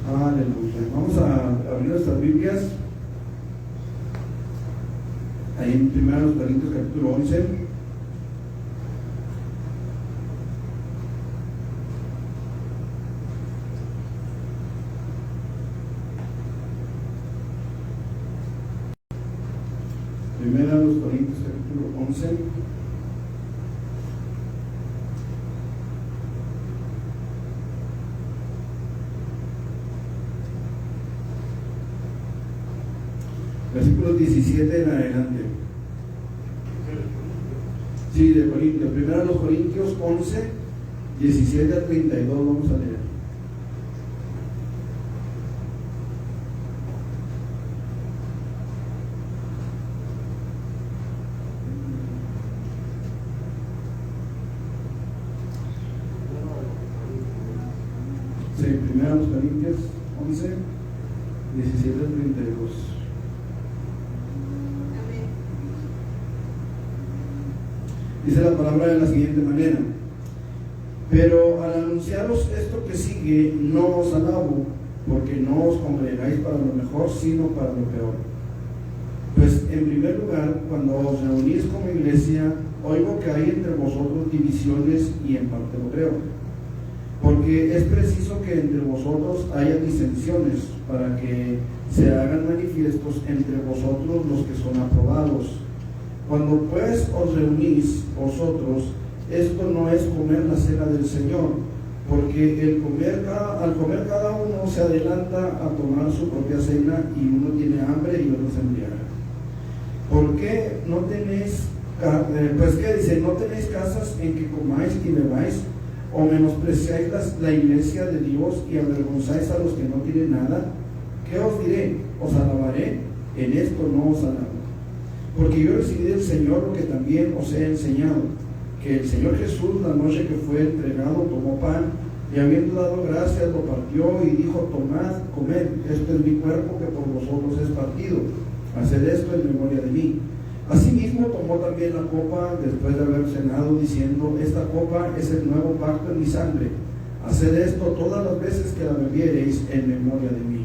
Aleluya. Vamos a abrir nuestras Biblias ahí en 1 Corintios capítulo 11. Primera a los Corintios capítulo 11. Versículos 17 en adelante. Sí, de Corintios. Primero a los Corintios 11, 17 a 32 vamos a leer. Sí, primero a los Corintios 11, 17 a 32. Dice la palabra de la siguiente manera: pero al anunciaros esto que sigue, no os alabo, porque no os congregáis para lo mejor, sino para lo peor. Pues en primer lugar, cuando os reunís como iglesia, oigo que hay entre vosotros divisiones, y en parte lo creo, porque es preciso que entre vosotros haya disensiones, para que se hagan manifiestos entre vosotros los que son aprobados. Cuando pues os reunís vosotros, esto no es comer la cena del Señor, porque al comer cada uno se adelanta a tomar su propia cena, y uno tiene hambre y otro se embriaga. ¿Por qué no tenéis, pues qué dice, no tenéis casas en que comáis y bebáis, o menospreciáis la iglesia de Dios y avergonzáis a los que no tienen nada? ¿Qué os diré? ¿Os alabaré? En esto no os alabo. Porque yo recibí del Señor lo que también os he enseñado, que el Señor Jesús, la noche que fue entregado, tomó pan, y habiendo dado gracias, lo partió y dijo: tomad, comed, esto es mi cuerpo que por vosotros es partido, haced esto en memoria de mí. Asimismo tomó también la copa después de haber cenado, diciendo: esta copa es el nuevo pacto en mi sangre, haced esto todas las veces que la bebiereis en memoria de mí.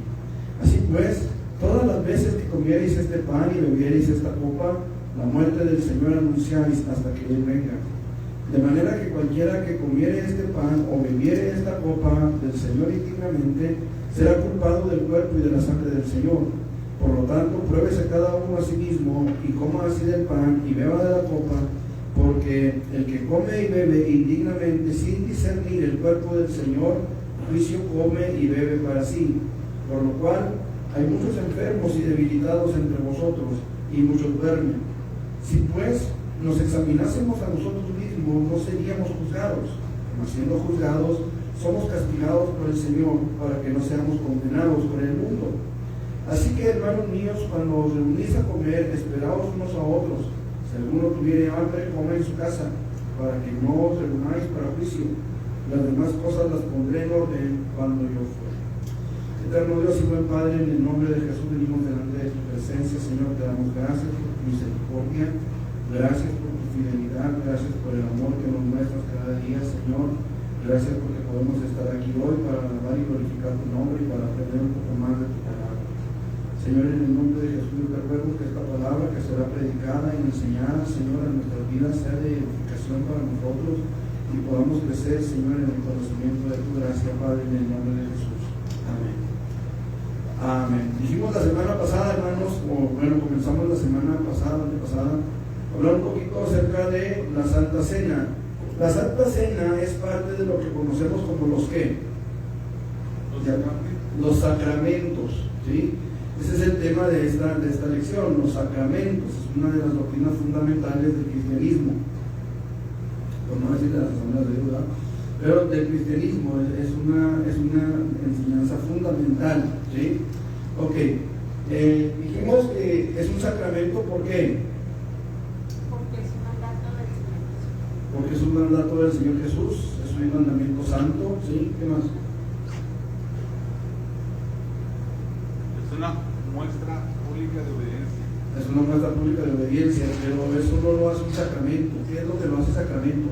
Así pues, todas las veces que comiereis este pan y bebiereis esta copa, la muerte del Señor anunciáis hasta que Él venga. De manera que cualquiera que comiere este pan o bebiere esta copa del Señor indignamente, será culpado del cuerpo y de la sangre del Señor. Por lo tanto, pruébese cada uno a sí mismo, y coma así del pan y beba de la copa, porque el que come y bebe indignamente sin discernir el cuerpo del Señor, juicio come y bebe para sí. Por lo cual hay muchos enfermos y debilitados entre vosotros, y muchos duermen. Si pues nos examinásemos a nosotros mismos, no seríamos juzgados, mas siendo juzgados, somos castigados por el Señor, para que no seamos condenados por el mundo. Así que, hermanos míos, cuando os reunís a comer, esperaos unos a otros. Si alguno tuviere hambre, coma en su casa, para que no os reunáis para juicio. Las demás cosas las pondré en orden cuando yo fuere. Eterno Dios y buen Padre, en el nombre de Jesús venimos delante de tu presencia. Señor, te damos gracias por tu misericordia, gracias por tu fidelidad, gracias por el amor que nos muestras cada día, Señor. Gracias porque podemos estar aquí hoy para alabar y glorificar tu nombre y para aprender un poco más de tu palabra. Señor, en el nombre de Jesús te ruego que esta palabra que será predicada y enseñada, Señor, en nuestras vidas sea de edificación para nosotros, y podamos crecer, Señor, en el conocimiento de tu gracia, Padre, en el nombre de Jesús. Amén. Amén. Dijimos la semana pasada, hermanos, comenzamos la semana pasada, antepasada, hablar un poquito acerca de la Santa Cena. La Santa Cena es parte de lo que conocemos como los sacramentos, ¿sí? Ese es el tema de esta lección, los sacramentos. Es una de las doctrinas fundamentales del cristianismo, por no decir de las asambleas de Dios, pero del cristianismo. Es una enseñanza fundamental, ¿sí? Ok, dijimos que es un sacramento. ¿Por qué? Porque es un mandato del Señor Jesús, es un mandamiento santo, ¿sí? ¿Qué más? Es una muestra pública de obediencia. Es una muestra pública de obediencia, pero eso no lo hace un sacramento. ¿Qué es lo que lo hace sacramento?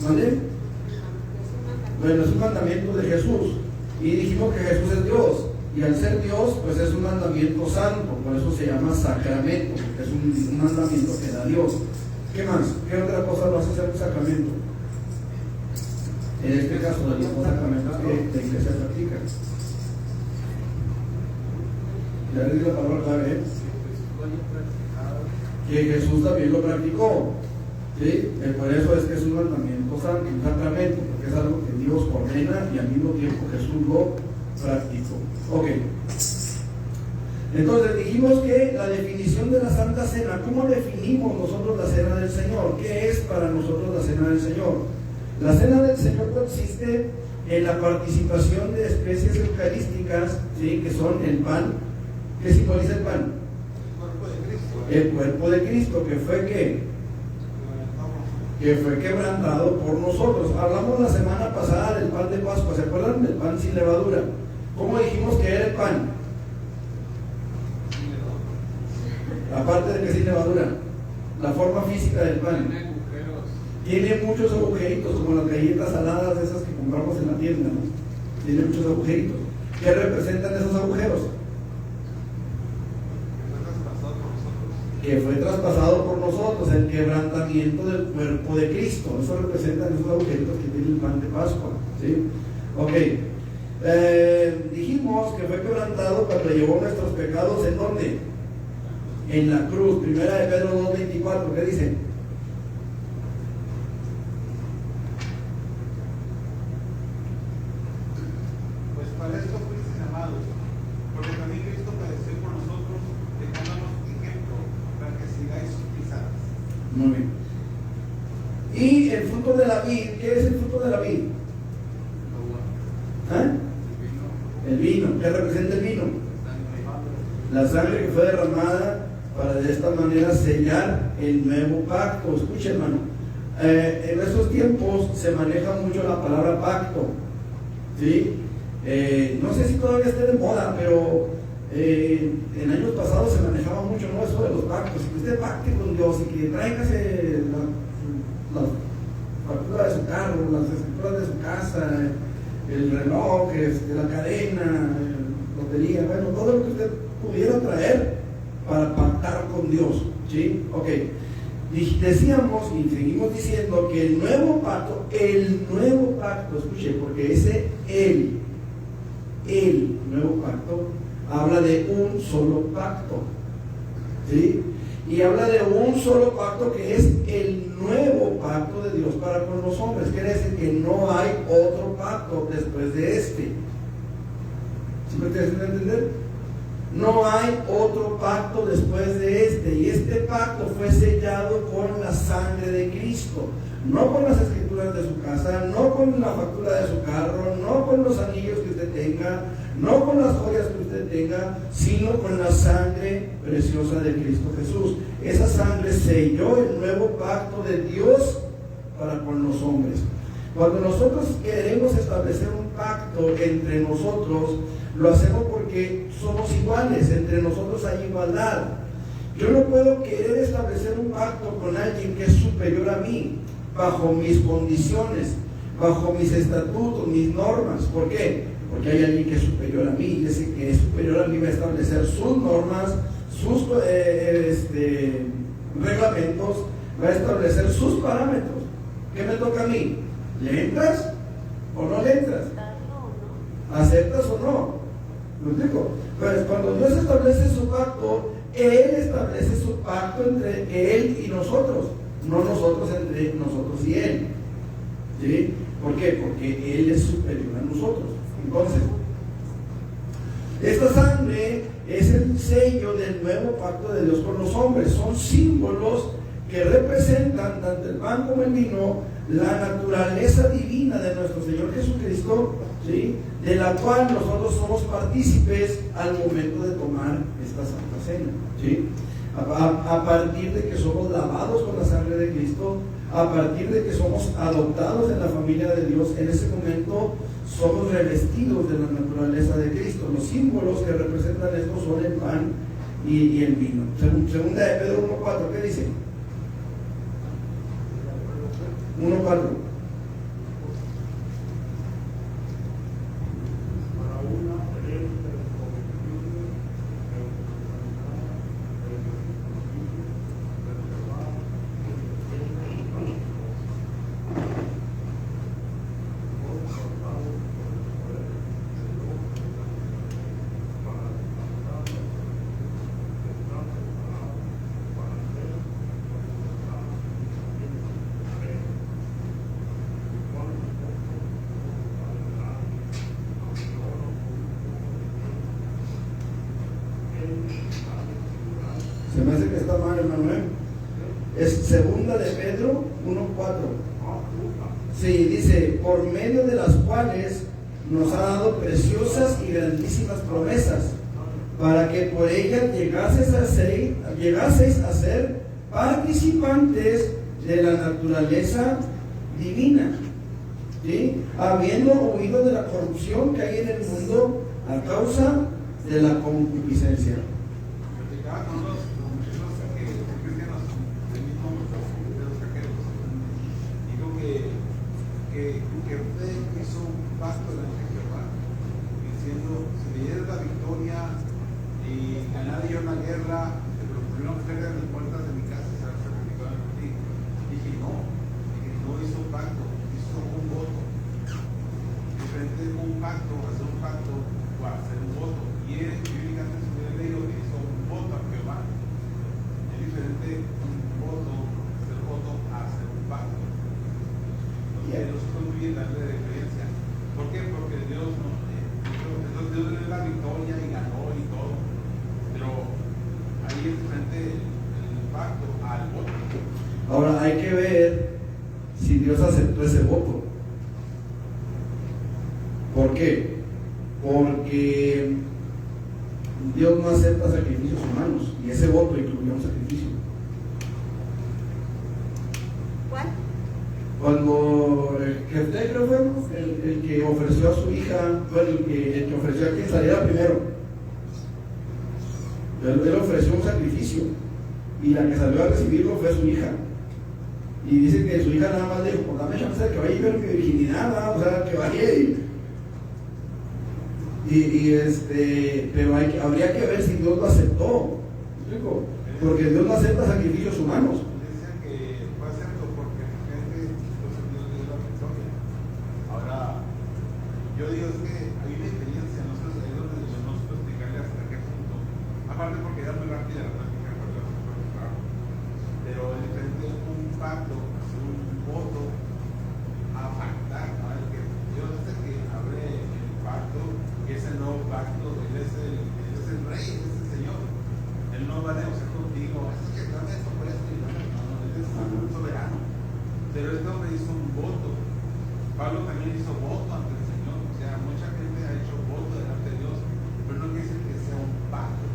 Mandamiento. ¿Vale? Bueno, es un mandamiento de Jesús. Y dijimos que Jesús es Dios. Y al ser Dios, pues es un mandamiento santo. Por eso se llama sacramento, porque es un mandamiento que da Dios. ¿Qué más? ¿Qué otra cosa lo hace ser un sacramento? En este caso, los mismos sacramentos que la iglesia practica. Ya les digo la palabra clave, ¿eh? Que Jesús también lo practicó. ¿Sí? Por eso es que es un mandamiento santo, un sacramento, porque es algo que Dios ordena y al mismo tiempo Jesús lo practicó. Ok. Entonces dijimos que la definición de la Santa Cena, ¿cómo definimos nosotros la Cena del Señor? ¿Qué es para nosotros la Cena del Señor? La Cena del Señor consiste en la participación de especies eucarísticas, ¿sí? Que son el pan. ¿Qué simboliza el pan? El cuerpo de Cristo, que fue ¿qué? Que fue quebrantado por nosotros. Hablamos la semana pasada del pan de Pascua, ¿se acuerdan? Del pan sin levadura. ¿Cómo dijimos que era el pan? Aparte de que sin levadura, la forma física del pan tiene muchos agujeritos, como las galletas saladas esas que compramos en la tienda, ¿no? Tiene muchos agujeritos. ¿Qué representan esos agujeros? Que fue traspasado por nosotros, el quebrantamiento del cuerpo de Cristo. Eso representan esos agujeritos que tiene el pan de Pascua, ¿sí? Ok. Dijimos que fue quebrantado cuando llevó nuestros pecados. ¿En dónde? En la cruz. Primera de Pedro 2:24. ¿Qué dice? Pues para esto fuisteis llamados, porque también Cristo padeció por nosotros, dejándonos ejemplo para que sigáis sus pisadas. Muy bien. Y el fruto de la vid, ¿qué es el fruto de la vid? ¿Eh? El vino. ¿Qué representa el vino? La sangre que fue derramada para de esta manera sellar el nuevo pacto. Escuchen, hermano, en estos tiempos se maneja mucho la palabra pacto, ¿sí? No sé si todavía esté de moda, pero en años pasados se manejaba mucho, ¿no? Eso de los pactos, que usted pacte con Dios y que tráigase la factura de su carro, las escrituras de su casa, el reloj, la cadena, lotería, bueno, todo lo que usted pudiera traer para pactar con Dios, ¿sí? Ok. Decíamos y seguimos diciendo que el nuevo pacto, escuche, porque el nuevo pacto habla de un solo pacto, ¿sí? Y habla de un solo pacto que es el nuevo pacto de Dios para con los hombres. Quiere decir que no hay otro pacto después de este. ¿Sí me tienes que entender? No hay otro pacto después de este. Y este pacto fue sellado con la sangre de Cristo. No con las escrituras de su casa, no con la factura de su carro, no con los anillos que usted tenga, no con las joyas que usted tenga, sino con la sangre preciosa de Cristo Jesús. Esa sangre selló el nuevo pacto de Dios para con los hombres. Cuando nosotros queremos establecer un pacto entre nosotros, lo hacemos porque somos iguales, entre nosotros hay igualdad. Yo no puedo querer establecer un pacto con alguien que es superior a mí, bajo mis condiciones, bajo mis estatutos, mis normas. ¿Por qué? Porque hay alguien que es superior a mí, y ese que es superior a mí va a establecer sus normas, sus reglamentos, va a establecer sus parámetros. ¿Qué me toca a mí? ¿Le entras o no le entras? ¿Aceptas o no? ¿Lo explico? Pues cuando Dios establece su pacto, Él establece su pacto entre Él y nosotros, no nosotros entre nosotros y Él. ¿Sí? ¿Por qué? Porque Él es superior a nosotros. Entonces, esta sangre es el sello del nuevo pacto de Dios con los hombres. Son símbolos que representan, tanto el pan como el vino, la naturaleza divina de nuestro Señor Jesucristo, ¿sí? De la cual nosotros somos partícipes al momento de tomar esta Santa Cena, ¿sí? A partir de que somos lavados con la sangre de Cristo, a partir de que somos adoptados en la familia de Dios, en ese momento somos revestidos de la naturaleza de Cristo. Los símbolos que representan esto son el pan y el vino. Segunda de Pedro 1:4, ¿qué dice? 1:4. está mal, hermano. Es segunda de Pedro 1:4. Sí, dice, por medio de las cuales nos ha dado preciosas y grandísimas promesas, para que por ellas llegaseis a ser participantes de la naturaleza divina, ¿sí? Habiendo huido de la corrupción que hay en el mundo a causa de la concupiscencia. Platicaba con los muchachos cristianos del mismo de los caqueros. Digo que usted hizo un pacto delante de Jehová, diciendo: si me dieras la victoria y ganara yo la guerra, pero primero fuera de las puertas de mi casa se va a sacrificar por ti. Dije no hizo un pacto, hizo un voto. Diferente de un pacto, hacer un pacto o hacer un voto. Y él, bíblicamente, se hubiera leído que hizo un voto a Jehová. Es diferente un voto, hacer voto, a hacer un pacto. Entonces, nosotros muy bien darle de creencia. ¿Por qué? Porque Dios nos dio la victoria y ganó y todo. Pero ahí es diferente el pacto al voto. Ahora hay que ver si Dios aceptó ese voto. ¿Por qué? Porque Dios no acepta sacrificios humanos, y ese voto incluyó un sacrificio. ¿Cuál? Cuando Jefté, creo fue el que ofreció a su hija, bueno, el que ofreció a quien saliera primero. Él ofreció un sacrificio, y la que salió a recibirlo fue su hija. Y dice que su hija nada más le dijo: pues dame chance de que vaya a ver mi virginidad, ¿no? O sea, que vaya pero habría que ver si Dios lo aceptó. ¿Me explico? Porque Dios no acepta sacrificios humanos. Decían que fue acepto porque la gente, entonces Dios le dio la victoria. Ahora, yo digo es que hay una experiencia, nosotros ahí donde no supe explicarle hasta qué punto. Aparte porque era muy rápida la práctica, pero es diferente un pacto, hacer un voto, a pactar, ¿no? El que Dios es el que abre el pacto, y ese nuevo pacto, él es el rey, él es el Señor. Él no va a negociar contigo: es que dame esto por esto, y no, él es un soberano. Pero este hombre hizo un voto. Pablo también hizo voto ante el Señor. O sea, mucha gente ha hecho voto delante de Dios, pero no quiere decir que sea un pacto.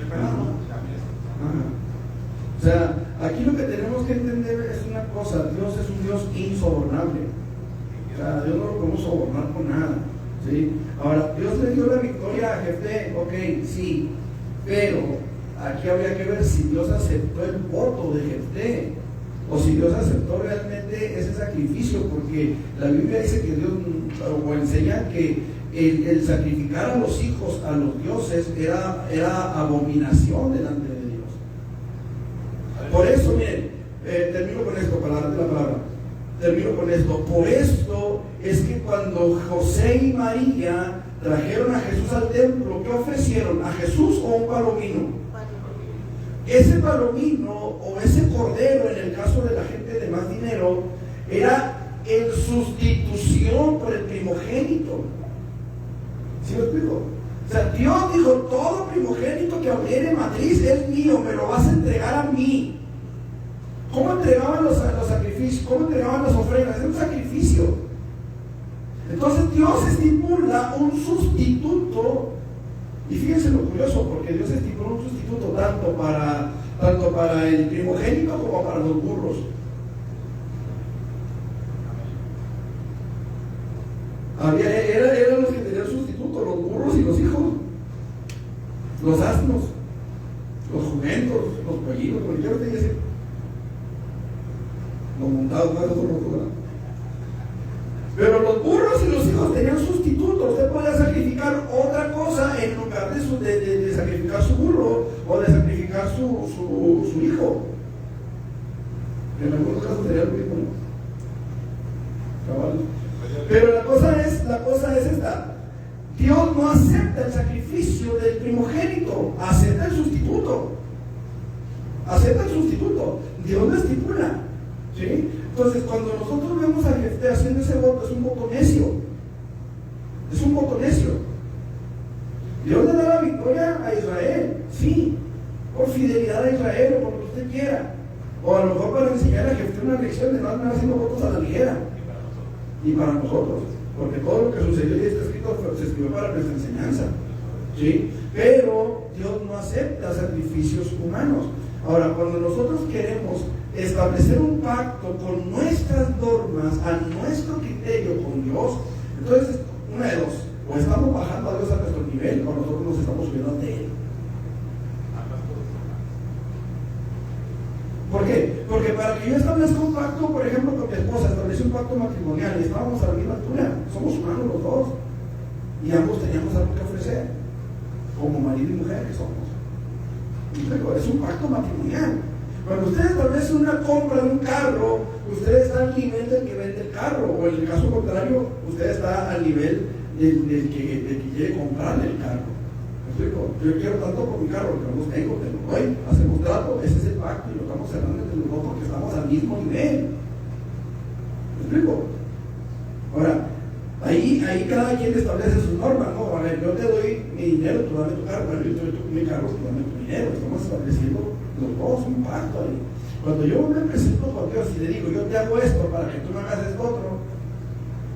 El perdón también es. O sea, aquí lo que tenemos que entender es una cosa: Dios es un Dios insobornable. O sea, Dios no lo podemos sobornar con nada, ¿sí? Ahora, Dios le dio la victoria a Jefté, ok, sí, pero aquí habría que ver si Dios aceptó el voto de Jefté, o si Dios aceptó realmente ese sacrificio, porque la Biblia dice que Dios, o enseña que el sacrificar a los hijos a los dioses era abominación delante de Dios. Por eso, miren, termino con esto, para darte la palabra. Termino con esto. Por esto es que cuando José y María trajeron a Jesús al templo, ¿qué ofrecieron? ¿A Jesús o un palomino? Ese palomino o ese cordero, en el caso de la gente de más dinero, era en sustitución por el primogénito. ¿Sí me explico? O sea, Dios dijo: todo primogénito que abriere matriz es mío, me lo vas a entregar a mí. ¿Cómo entregaban los sacrificios? ¿Cómo entregaban las ofrendas? Era un sacrificio. Entonces Dios estipula un sustituto, y fíjense lo curioso, porque Dios estipuló un sustituto tanto para el primogénito como para los burros. Eran los que tenían sustituto: los burros y los hijos, los asnos, los jumentos, los pollitos, como quiero decir, los montados, más otros lugares. Pero los burros y los hijos tenían sustituto. Usted podía sacrificar otra cosa en lugar de sacrificar su burro o de sacrificar su hijo. En algunos casos sería lo mismo, ¿no? Cabal. Pero la cosa es esta: Dios no acepta el sacrificio del primogénito, acepta el sustituto. Acepta el sustituto. Dios lo estipula, ¿sí? Entonces, cuando nosotros vemos a Jefté haciendo ese voto, es un voto necio. Es un voto necio. Dios le da la victoria a Israel, sí, por fidelidad a Israel, por usted quiera. O a lo mejor para enseñar a que usted una lección de no andar haciendo votos a la ligera. Y para nosotros. Porque todo lo que sucedió y está escrito se escribió para nuestra enseñanza. ¿Sí? Pero Dios no acepta sacrificios humanos. Ahora, cuando nosotros queremos establecer un pacto con nuestras normas, a nuestro criterio con Dios, entonces, una de dos: o estamos bajando a Dios a nuestro nivel, o nosotros nos estamos subiendo ante Él. ¿Por qué? Porque para que yo establezca un pacto, por ejemplo, con mi esposa, establecí un pacto matrimonial y estábamos a la misma altura, somos humanos los dos, y ambos teníamos algo que ofrecer, como marido y mujer que somos. Es un pacto matrimonial. Cuando usted establece una compra de un carro, usted está al nivel del que vende el carro, o en el caso contrario, usted está al nivel del que quiere comprarle el carro. ¿Me explico? Yo quiero tanto por mi carro, que no los tengo, te lo doy, hacemos trato, ese es el pacto y lo estamos cerrando entre los dos porque estamos al mismo nivel. ¿Me explico? Ahora, ahí cada quien establece sus normas, ¿no? A ver, yo te doy mi dinero, tú dame tu carro, bueno, yo te doy mi carro, tú dame tu dinero, estamos estableciendo los dos un pacto ahí. Cuando yo me presento con Dios y le digo, yo te hago esto para que tú me hagas esto otro,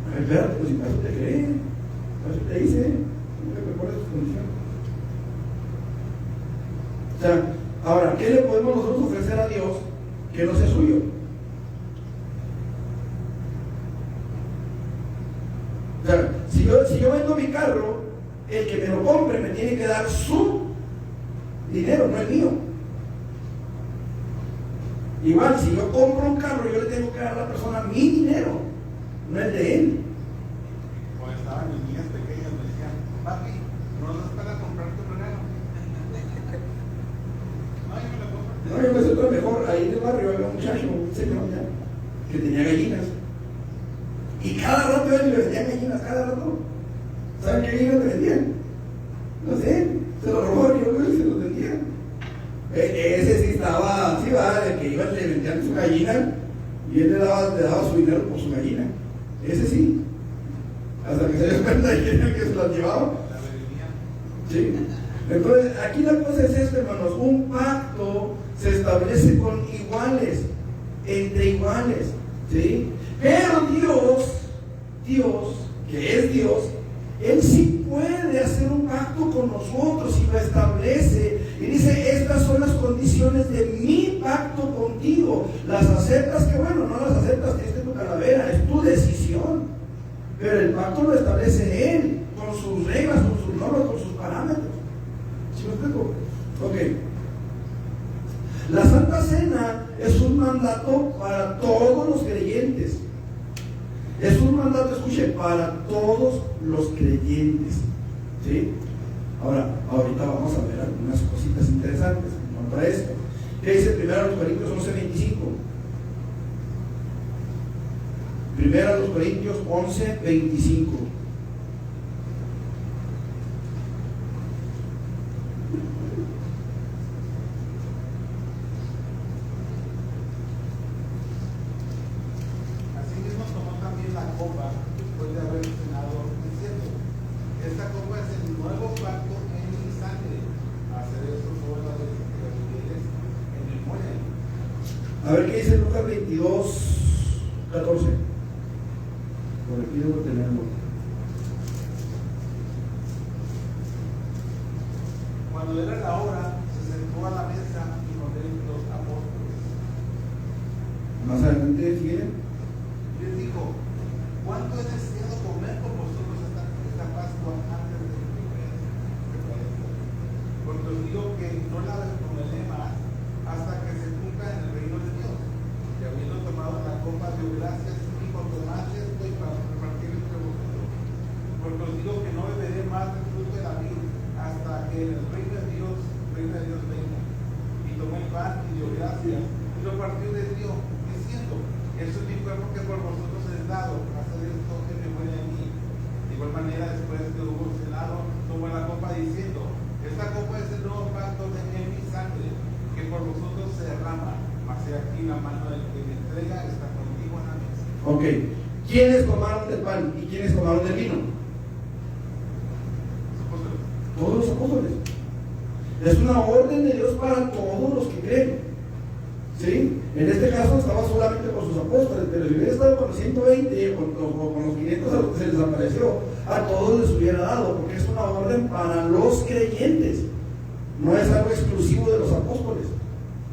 a ver, espérate, pues si para eso te creé, para eso te hice, no me mejores tus condiciones. O sea, ahora, ¿qué le podemos nosotros ofrecer a Dios que no sea suyo? O sea, si yo vendo mi carro, el que me lo compre me tiene que dar su dinero, no el mío. Igual, si yo compro un carro, yo le tengo que dar a la persona mi dinero, no el de él. Cuando estaban mis niñas pequeñas me decían, papi, ¿no nos para comprar tu regalo? No, yo me siento mejor. Ahí en el barrio había un muchacho, un señor ya, que tenía gallinas. Y cada rato él le vendían gallinas, cada rato. ¿Saben qué gallinas le vendían? No sé, se lo robaron y se los vendían. Ese sí estaba, sí va, el que iba le vendían su gallina y él le daba su dinero por su gallina. Ese sí. Hasta que se dio cuenta de quién era el que se las llevaba. Sí. Entonces, aquí la cosa es esto, hermanos: un pacto se establece con iguales, entre iguales, ¿sí? Pero Dios, que es Dios, Él sí puede hacer un pacto con nosotros y lo establece y dice: estas son las condiciones de mi pacto contigo. Las aceptas, que bueno, no las aceptas, tienes tu calavera, es tu decisión, pero el pacto lo establece Él, con sus reglas, con sus normas, con sus parámetros. ¿Sí me explico? Ok. La Santa Cena es un mandato para todos los creyentes. Es un mandato, escuche, para todos los creyentes. ¿Sí? Ahora, ahorita vamos a ver algunas cositas interesantes en cuanto a esto. ¿Qué dice 1 Corintios 11:25? 1 Corintios 11:25. A ver qué dice Lucas 22:14. Por aquí debo tenerlo. Cuando era la hora, se sentó a la mesa y con él los apóstoles. Más adelante sigue. Les dijo: ¿cuánto he deseado comer con vosotros esta Pascua antes de que parezca? Porque os digo que no la comeré más hasta que se cumpla en el reino de Dios. Y habiendo tomado la copa de gracias, dijo: tomad esto y para repartir entre vosotros. Porque os digo que no beberé más del fruto de la vid hasta que en el reino de Dios venga. Y tomó el pan y dio gracias y lo partió y les dio, diciendo: eso es mi cuerpo que por vosotros es dado, haced esto en memoria de mí. De igual manera, después que hubo cenado, tomó la copa diciendo: esta copa es el nuevo pacto en mi sangre, que por vosotros se derrama, mas he aquí la mano del que me entrega está conmigo en la mesa. Ok, ¿quiénes tomaron del pan y quiénes tomaron del vino? Todos los apóstoles. Es una orden de Dios para todos los que creen. ¿sí? En este caso estaba solamente con sus apóstoles, pero si hubiera estado con los 120 o con los 500 a los que se les apareció, a todos les hubiera dado, porque es una orden para los creyentes, no es algo exclusivo de los apóstoles,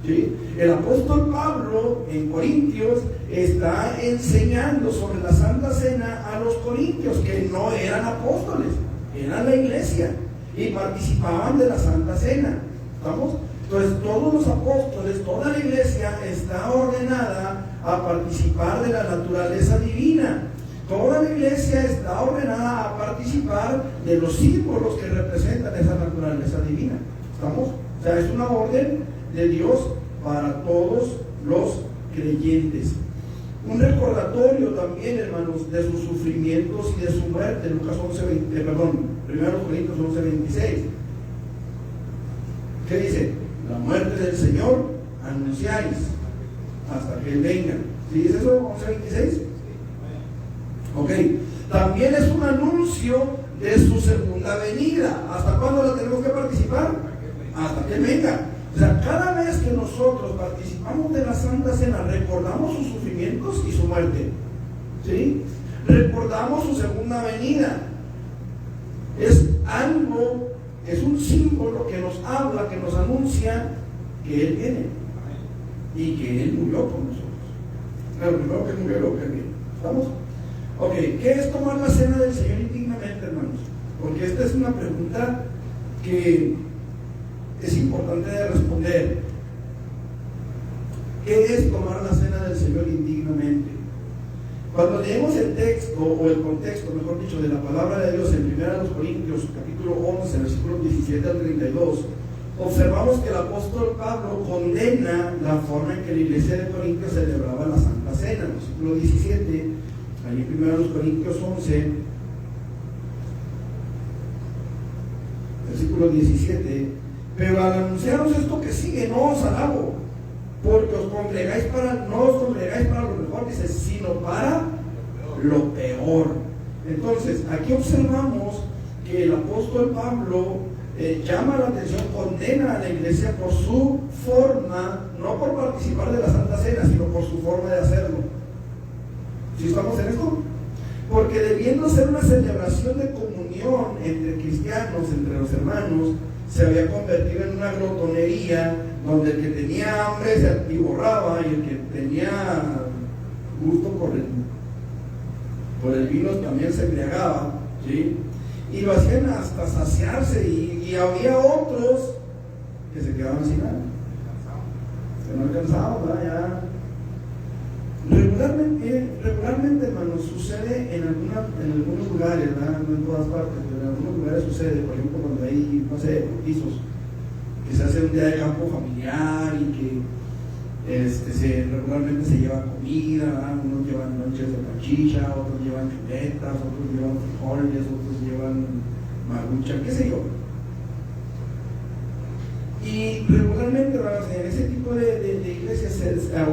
¿sí? El apóstol Pablo en Corintios está enseñando sobre la Santa Cena a los corintios, que no eran apóstoles, eran la iglesia y participaban de la Santa Cena. ¿Estamos? Entonces todos los apóstoles, toda la iglesia está ordenada a participar de la naturaleza divina. Toda la iglesia está ordenada a participar de los símbolos que representan esa naturaleza divina. ¿Estamos? O sea, es una orden de Dios para todos los creyentes. Un recordatorio también, hermanos, de sus sufrimientos y de su muerte. Lucas 1 Corintios 11:26. ¿Qué dice? La muerte del Señor anunciáis hasta que Él venga. ¿Sí dice eso? 11:26. Ok. También es un anuncio de su segunda venida. ¿Hasta cuándo la tenemos que participar? Hasta que Él venga. O sea, cada vez que nosotros participamos de la Santa Cena, recordamos sus sufrimientos y su muerte, ¿sí? Recordamos su segunda venida. Es algo, es un símbolo que nos habla, que nos anuncia que Él viene y que Él murió por nosotros. Claro, primero que Él murió, lo que Él viene. ¿Estamos? Ok, ¿qué es tomar la cena del Señor indignamente, hermanos? Porque esta es una pregunta que es importante de responder. ¿Qué es tomar la cena del Señor indignamente? Cuando leemos el texto, o el contexto, mejor dicho, de la palabra de Dios en 1 Corintios, capítulo 11, versículos 17 al 32, observamos que el apóstol Pablo condena la forma en que la iglesia de Corintios celebraba la Santa Cena. Versículo 17, allí en 1 Corintios 11, versículo 17: pero al anunciaros esto que sigue, no os alabo, porque no os congregáis para lo mejor, dice, sino para lo peor. Entonces, aquí observamos que el apóstol Pablo llama la atención, condena a la iglesia por su forma, no por participar de la Santa Cena, sino por su forma de hacerlo. ¿Sí estamos en esto? Porque debiendo ser una celebración de comunión entre cristianos, entre los hermanos, se había convertido en una glotonería donde el que tenía hambre se atiborraba y el que tenía gusto por el vino también se embriagaba, ¿sí? Y lo hacían hasta saciarse, y había otros que se quedaban sin nada, que no alcanzaban, ¿verdad? Ya. Regularmente, hermanos, sucede en algunos lugares, ¿verdad? No en todas partes, pero en algunos lugares sucede. Por ejemplo, cuando hay, no sé, bautizos, que se hace un día de campo familiar y que regularmente se lleva comida, ¿verdad? Unos llevan lonches de salchicha, otros llevan chuletas, otros llevan frijoles, otros llevan marucha, qué sé yo. Y regularmente, en ese tipo de iglesias,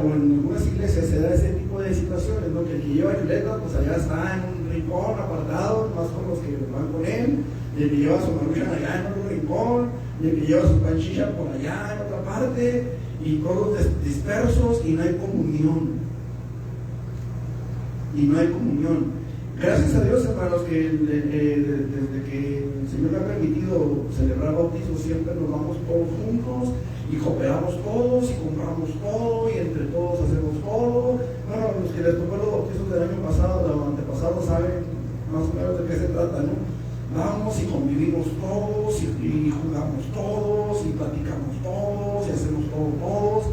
o en algunas iglesias, se da ese tipo de situaciones, ¿no? Que el que lleva chuletas, pues allá está en un rincón apartado, más con los que van con él, y el que lleva su marucha allá en otro rincón, y el que lleva su panchicha por allá en otra parte, y todos dispersos, y no hay comunión. Y no hay comunión. Gracias a Dios, hermanos, que desde que el Señor me ha permitido celebrar bautizos, siempre nos vamos todos juntos y cooperamos todos y compramos todo y entre todos hacemos todo. Bueno, los que les tocó los bautizos del año pasado, del antepasado, saben más o menos de qué se trata, ¿no? Vamos y convivimos todos y jugamos todos y platicamos todos y hacemos todo todos,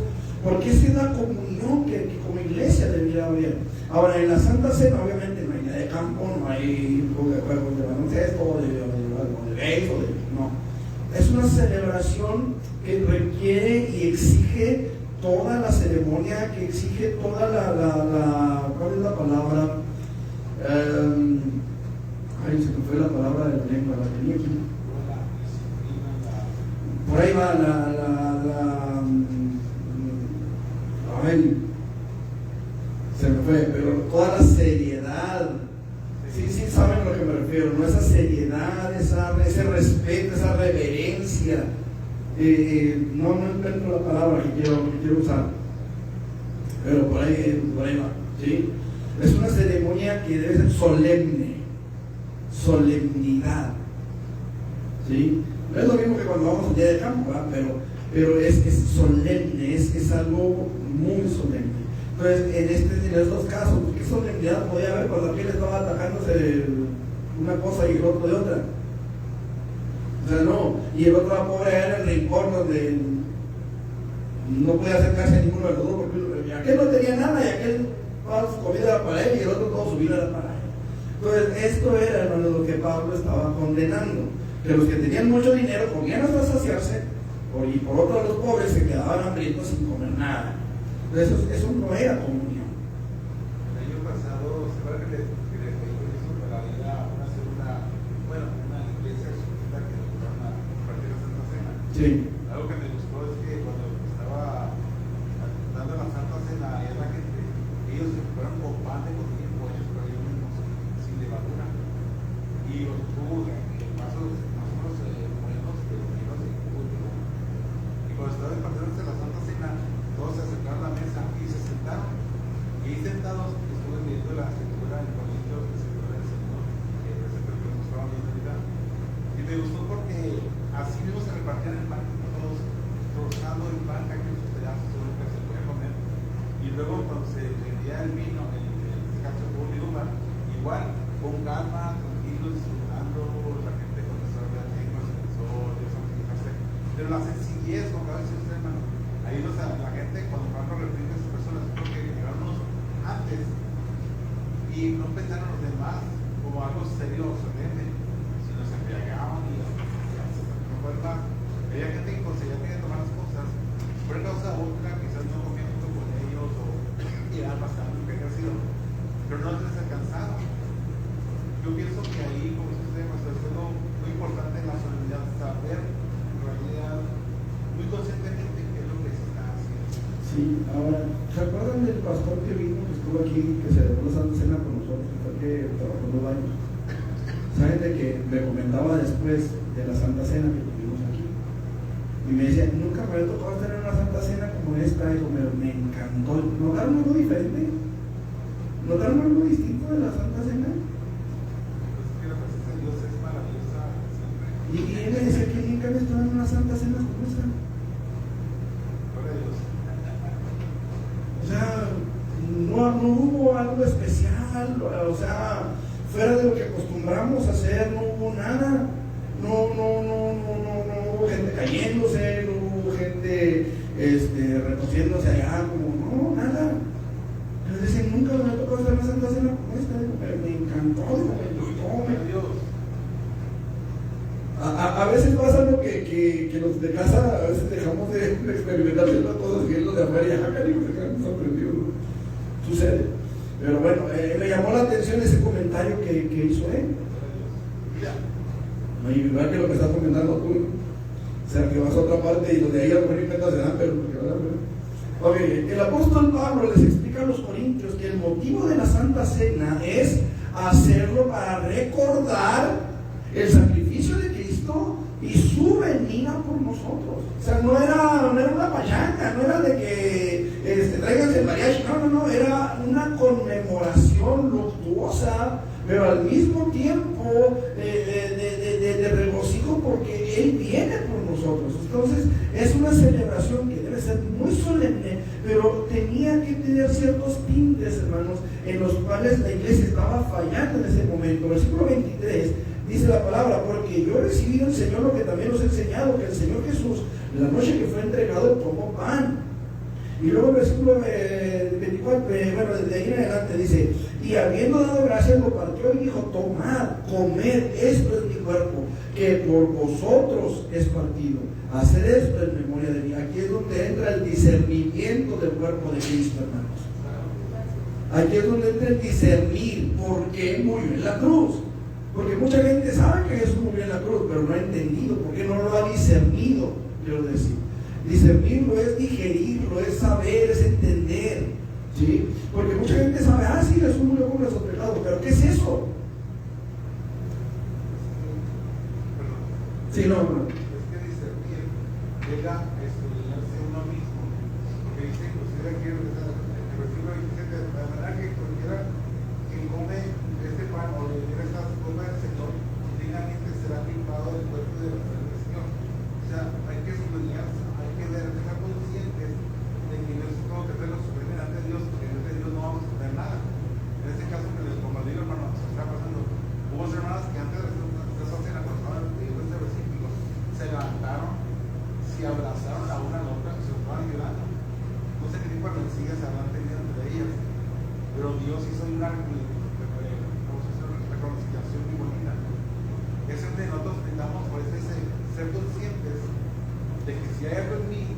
porque esa es la comunión que como iglesia debería haber. Ahora, en la Santa Cena, obviamente, no hay día de campo, no hay juegos de baloncesto, o de béisbol, no. Es una celebración que requiere y exige toda la ceremonia, que exige toda ¿cuál es la palabra? Se me fue la palabra de la lengua, la tenía aquí. Por ahí va se me fue, pero toda la seriedad, sí saben a lo que me refiero, ¿no? Esa seriedad, ese respeto, esa reverencia, no encuentro la palabra que quiero usar, pero por ahí va, ¿sí? Es una ceremonia que debe ser solemne, solemnidad, ¿sí? No es lo mismo que cuando vamos al día de campo, ¿verdad? Pero es solemne, es algo muy solemne. Entonces, en estos casos, ¿qué solemnidad podía haber cuando aquel estaba atajándose una cosa y el otro de otra? O sea, no, y el otro pobre era en el rincón donde no podía acercarse a ninguno de los dos, porque aquel no tenía nada y aquel toda su comida era para él y el otro todo su vida era para él. Entonces, esto era, hermano, lo que Pablo estaba condenando, que los que tenían mucho dinero comían hasta saciarse, y por otro los pobres se quedaban hambrientos sin comer nada. Entonces, eso no era comunión. El año pasado, se va que les pedí permiso para ir a una iglesia chiquita que nos fueron a compartir la Santa Cena. Sí. Algo que me gustó es que cuando estaba dando la Santa Cena, había la gente, ellos se fueron con pan de cocina y pollos, pero ellos mismos sin levadura. Y los jugos, vasos más o menos buenos, pero menos y jugos. Y cuando estaba impartiéndose la Santa Cena, todos se acercaron a la mesa y se sentaron. Y ahí sentados estuve leyendo la escritura en Corintios, la escritura del Señor, que es el que nos estaba viendo ahorita. Y me gustó porque así mismo se repartían el pan, todos trozando el pan, que aquellos pedazos sobre que se podía comer. Y luego cuando se vendía el vino, en este caso el uva, igual, con calma, tranquilos, disfrutando, la gente con las horas de lengua, el sol, pero la sencillez, como cada vez usted, hermano. Ahí la gente, cuando Pablo reprende a esas personas, creo que llegaron antes y no pensaron los demás como algo serio o solemne, sino se embriagaban y no fue más. Había gente que conseguía que tomar las cosas por causa otra, quizás no comían junto con ellos o iban bastante, que haya sido, pero no les alcanzaron. Yo pienso que ahí, como usted demostró, es algo muy importante en la solemnidad, saber en realidad muy conscientemente qué es lo que se está haciendo. Sí, ahora, ¿se acuerdan del pastor que vino, que estuvo aquí, que se dio la Santa Cena con nosotros, que fue que trabajó 2 años? ¿Saben de que me comentaba después de la Santa Cena que tuvimos aquí? Y me decía, nunca me había tocado tener una Santa Cena como esta, y me encantó. ¿Notaron algo diferente? ¿Notaron algo distinto de la Santa Cena? Entonces, que la presencia de Dios es maravillosa siempre. Y él me decía que nunca había estado en una Santa Cena como esta. Gloria a Dios. O sea, no hubo algo especial, o sea, fuera de lo que acostumbramos a hacer, no hubo nada. No hubo gente cayéndose, no hubo gente retorciéndose allá, como no, nada. Pero dicen, nunca me ha tocado hacer una Santa Cena como esta, me encantó, me gustó. A veces pasa lo que los de casa, a veces dejamos de experimentar ciertas cosas y los de afuera ya digo, se quedan sorprendidos, ¿no? Sucede. Pero bueno, me llamó la atención ese comentario que hizo él. No, y igual que lo que estás comentando tú, ¿no? O sea, que vas a otra parte y los de ahí a lo mejor inventas se dan, pero ok, el apóstol Pablo les explica a los corintios que el motivo de la Santa Cena es hacerlo para recordar el sacrificio de Cristo y su venida por nosotros. O sea, no era una pachanga, no era de que tráiganse el mariachi, no, era una conmemoración luctuosa, pero al mismo tiempo de regocijo porque Él viene por nosotros. Entonces, es una celebración que debe ser muy solemne, pero tenía que tener ciertos tintes, hermanos, en los cuales la iglesia estaba fallando en ese momento. Versículo 23 dice la palabra, porque yo he recibido del Señor lo que también os he enseñado, que el Señor Jesús, la noche que fue entregado, tomó pan. Y luego el versículo 24, bueno, desde ahí en adelante dice, y habiendo dado gracias lo partió y dijo, tomad, comed, esto es mi cuerpo, que por vosotros es partido. Hacer esto en memoria de mí. Aquí es donde entra el discernimiento del cuerpo de Cristo, hermanos. Aquí es donde entra el discernir por qué murió en la cruz. Porque mucha gente sabe que Jesús murió en la cruz, pero no ha entendido, porque no lo ha discernido, quiero decir. Discernirlo es digerirlo, es saber, es entender, ¿sí? Porque mucha gente sabe, sí, Jesús murió por nuestros pecados, pero ¿qué es eso? Sí, no. Es que discernir llega a estudiarse uno mismo, porque dice inclusive aquí en el versículo 27, de manera que cualquiera que come este pan o le diera esta copa del Señor, dignamente será librado del cuerpo y de la sangre del Señor. O sea, hay que escudriñarse, hay que ver, estar conscientes de que Dios es todo que te lo suprime ante Dios, porque ante Dios no vamos a tener nada. En este caso que les compartí, hermano, se está pasando. Hubo hermanas que antes de esa cena, cuando estaban leyendo este versículo, se levantaron, se abrazaron la una a la otra, se estaban llorando. No sé qué tipo de rencillas habrán tenido entre ellas, pero Dios hizo una reconciliación muy bonita. Es donde nosotros necesitamos por eso ser conscientes de que si hay algo en mí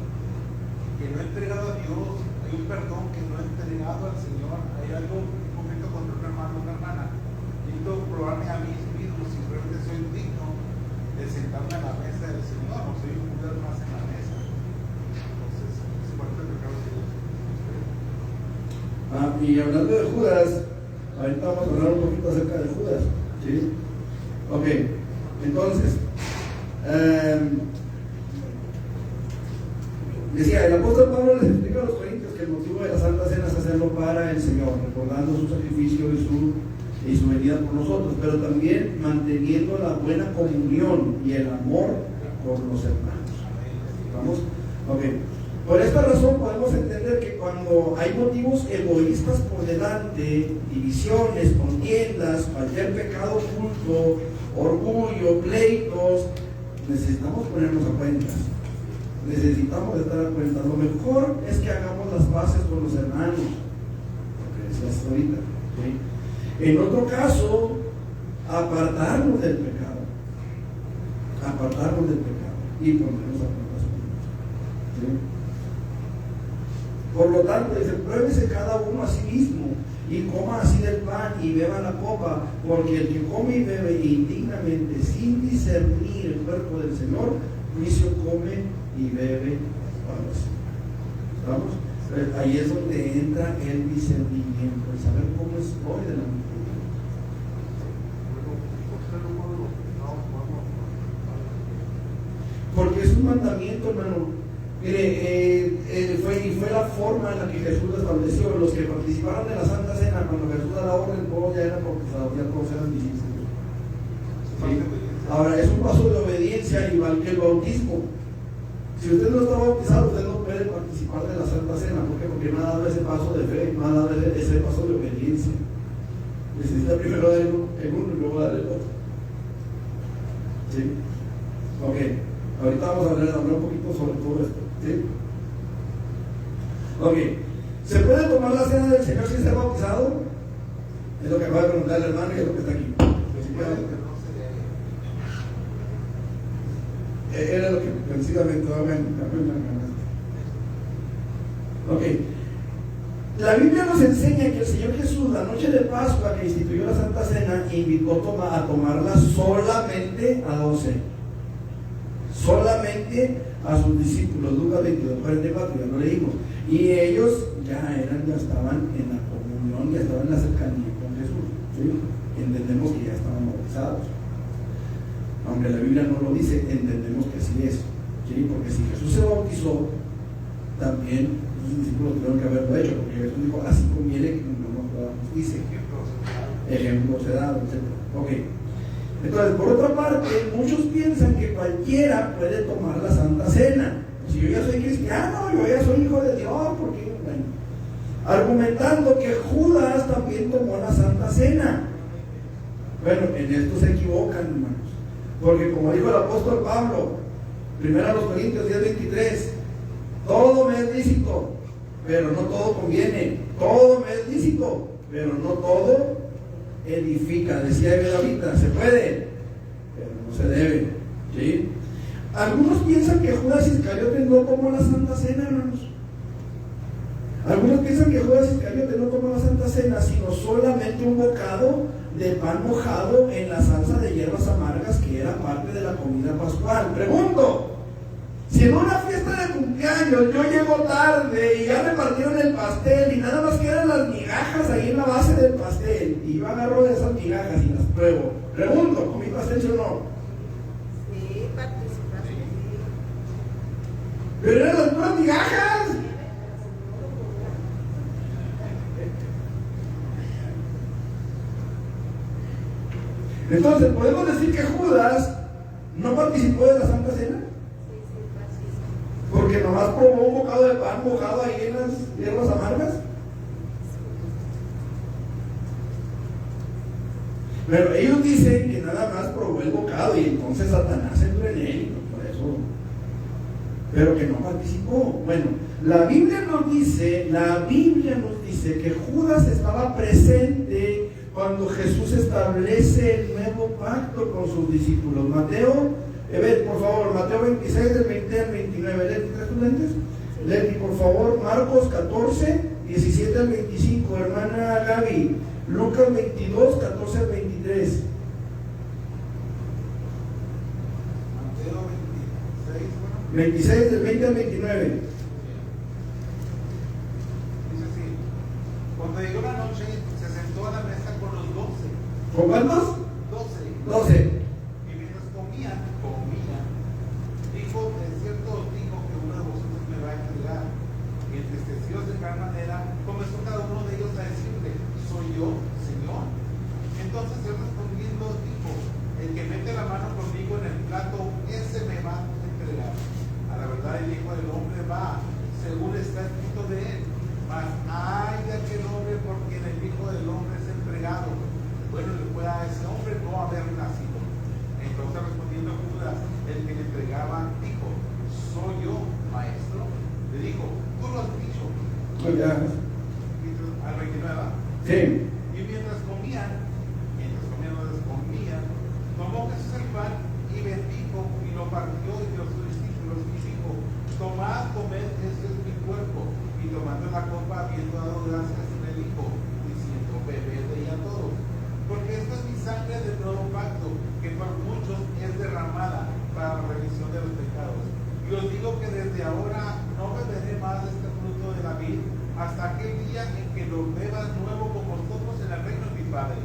que no he entregado a Dios, hay un perdón que no he entregado al Señor, hay algo, un conflicto contra un hermano o una hermana, necesito probarme a mí mismo si realmente soy digno de sentarme a la mesa del Señor o soy un jugador más en la mesa. Entonces, es parte del pecado de Dios. Y hablando de Judas, ahorita vamos a hablar un poquito acerca de Judas, ¿sí? Ok, entonces, decía, el apóstol Pablo les explica a los corintios que el motivo de la Santa Cena es hacerlo para el Señor, recordando su sacrificio y su venida por nosotros, pero también manteniendo la buena comunión y el amor por los hermanos. ¿Vamos? Ok. Por esta razón podemos entender que cuando hay motivos egoístas por delante, divisiones, contiendas, cualquier pecado oculto, orgullo, pleitos, necesitamos ponernos a cuentas. Necesitamos estar a cuenta. Lo mejor es que hagamos las paces con los hermanos, lo que decías ahorita, ¿sí? En otro caso, apartarnos del pecado y ponernos a cuentas con Dios, ¿sí? Por lo tanto, dice, pruébese cada uno a sí mismo y coma así del pan y beba la copa, porque el que come y bebe indignamente sin discernir el cuerpo del Señor, juicio come y bebe para el Señor. ¿Estamos? Ahí es donde entra el discernimiento, el saber cómo estoy delante de Dios. Porque es un mandamiento, hermano. Mire, fue la forma en la que Jesús estableció. Los que participaron de la Santa Cena, cuando Jesús da la orden, todos ya eran bautizados, ya todos eran discípulos. ¿Sí? Ahora, es un paso de obediencia igual que el bautismo. Si usted no está bautizado, usted no puede participar de la Santa Cena. ¿Por qué? Porque no ha dado ese paso de fe, no ha dado ese paso de obediencia. Necesita primero dar el uno y luego dar el otro. ¿Sí? Ok. Ahorita vamos a hablar un poquito sobre todo esto, ¿sí? Ok. ¿Se puede tomar la cena del Señor sin ser bautizado? Es lo que acaba de preguntar el hermano y es lo que está aquí. Era lo que precisamente ok. La Biblia nos enseña que el Señor Jesús, la noche de Pascua que instituyó la Santa Cena, invitó a tomarla solamente a 12. Solamente a sus discípulos. Lucas 22:44, ya lo leímos. Y ellos ya estaban en la comunión, ya estaban en la cercanía con Jesús, ¿sí? Entendemos que ya estaban bautizados. Aunque la Biblia no lo dice, entendemos que así es, ¿sí? Porque si Jesús se bautizó, también sus discípulos tuvieron que haberlo hecho, porque Jesús dijo, así conviene que cumplamos toda la justicia. Ejemplos se dan, etc. Ok. Entonces, por otra parte, muchos piensan que cualquiera puede tomar la Santa Cena. Si yo ya soy cristiano, yo ya soy hijo de Dios, ¿por qué? Bueno, argumentando que Judas también tomó la Santa Cena. Bueno, en esto se equivocan, hermanos. Porque como dijo el apóstol Pablo, 1 Corintios 10:23, todo me es lícito, pero no todo conviene. Todo me es lícito, pero no todo edifica. Decía ahorita, se puede, pero no se debe, ¿sí? Algunos piensan que Judas Iscariote no tomó la Santa Cena, hermanos. Algunos piensan que Judas Iscariote no tomó la Santa Cena, sino solamente un bocado de pan mojado en la salsa de hierbas amargas que era parte de la comida pascual. Pregunto, si en una fiesta de cumpleaños yo llego tarde y ya repartieron el pastel y nada más quedan las migajas ahí en la base del pastel y yo agarro de esas migajas y las pruebo, pregunto, ¿comí pastel sí o no? Sí, participaste. Pero eran las puras migajas. Entonces, ¿podemos decir que Judas no participó de la Santa Cena? Porque nomás probó un bocado de pan mojado ahí en las hierbas amargas. Pero ellos dicen que nada más probó el bocado y entonces Satanás entró en él, por eso. Pero que no participó. Bueno, la Biblia nos dice que Judas estaba presente cuando Jesús establece el nuevo pacto con sus discípulos. Mateo, por favor, Mateo 26 del 20 al 29. Leti, ¿traes tus lentes? Leti, por favor, Marcos 14, 17 al 25, hermana Gaby. Lucas 22, 14 al 23. Mateo 26, 26 del 20 al 29. Dice así: cuando llegó la noche, se sentó a la mesa con los 12. ¿Con cuántos? 12. Y mientras comían, dijo: de cierto os digo que uno de vosotros me va a entregar. Y entristecidos de gran manera, comenzó cada uno de ellos a decirle: ¿soy yo, Señor? Entonces él respondiendo dijo: el que mete la mano conmigo en el plato, ese me va a entregar. A la verdad el Hijo del Hombre va, según está escrito de él. Mas ay de aquel hombre por quien el Hijo del Hombre es entregado. Bueno le fue a ese hombre no haber nacido. Entonces respondiendo Judas, el que le entregaba, dijo: ¿soy yo, maestro? Le dijo: tú lo has dicho. Al 29. Sí. Y mientras comían, tomó Jesús el pan y bendijo y lo partió y dio a sus discípulos y dijo: tomad, comed, este es mi cuerpo. Y tomando la copa, habiendo dado gracias, le dijo, diciendo: bebed de ella todos, porque esta es mi sangre del nuevo pacto, que por muchos es derramada para la remisión de los pecados. Y os digo que desde ahora no beberé más de este fruto de la vid, hasta aquel día en que lo beba nuevo con vosotros en el reino de mi Padre.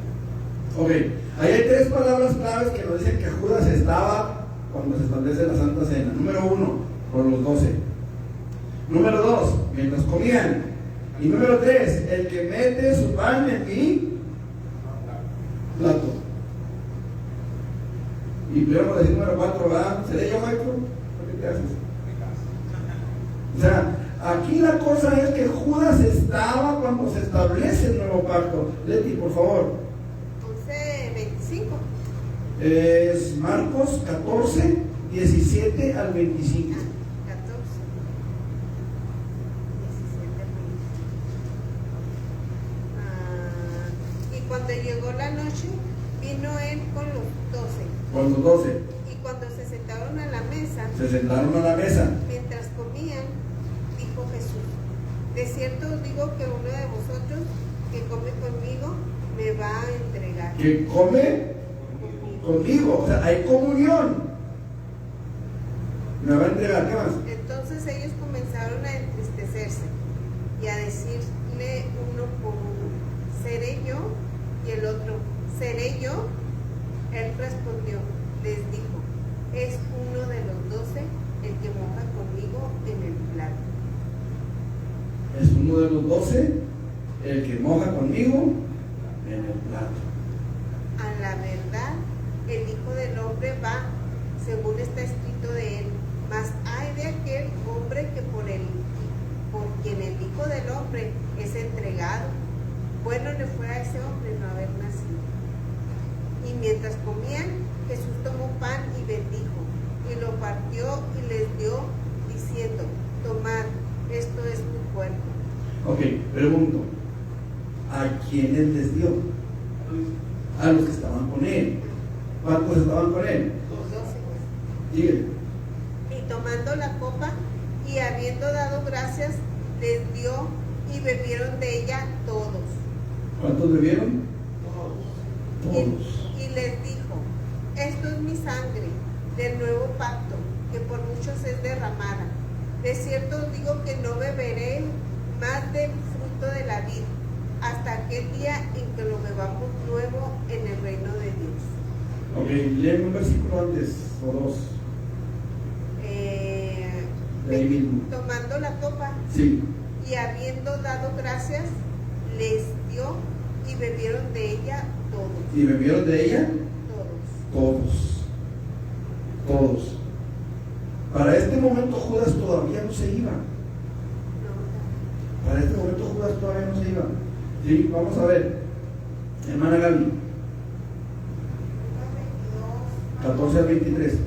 Ok, ahí hay tres palabras claves que nos dicen que Judas estaba cuando se establece la Santa Cena. Número 1, con los 12. Número 2, mientras comían. Y número 3, el que mete su pan en mi plato. Y podemos decir número 4, ¿verdad? ¿Seré yo, Michael? ¿Por qué te haces? O sea, aquí la cosa es que Judas estaba cuando se establece el nuevo pacto. Leti, por favor. 11:25. Es Marcos 14, 17 al 25. 14, 17 al 25. Y cuando llegó la noche, vino él con los 12. Con los 12. Y cuando se sentaron a la mesa, Mientras comían, dijo Jesús: de cierto os digo que uno de vosotros que come conmigo me va a entregar. Que come conmigo, o sea, hay comunión. Me va a entregar, ¿qué más? Entonces ellos comenzaron a entristecerse y a decirle uno por uno: ¿seré yo? Y el otro: ¿seré yo? Él respondió, les dijo: es uno de los 12 el que moja conmigo en el plato. Es uno de los 12 el que moja conmigo en el plato. A la verdad, el Hijo del Hombre va, según está escrito de él. Mas ay de aquel hombre que por quien el Hijo del Hombre es entregado. Bueno le fue a ese hombre no haber nacido. Y mientras comían, Jesús tomó pan y bendijo, y lo partió y les dio, diciendo: tomad, esto es mi cuerpo. Ok, pregunto: ¿a quiénes les dio? A los que estaban con él. ¿Cuántos estaban con él? 12. Dígale. Y tomando la copa y habiendo dado gracias, les dio y bebieron de ella todos. ¿Cuántos bebieron? Todos. Todos. Y les dijo: esto es mi sangre del nuevo pacto, que por muchos es derramada. De cierto os digo que no beberé más del fruto de la vid, hasta aquel día en que lo bebamos nuevo en el reino de Dios. Ok, léeme un versículo antes, o dos. De ahí mismo. Tomando la copa Sí. y habiendo dado gracias, les dio y bebieron de ella todos. ¿Y bebieron de ella? Todos. Para este momento Judas todavía no se iba. Para este momento Judas todavía no se iba. ¿Sí? Vamos a ver, hermana Gaby, 14 al 23.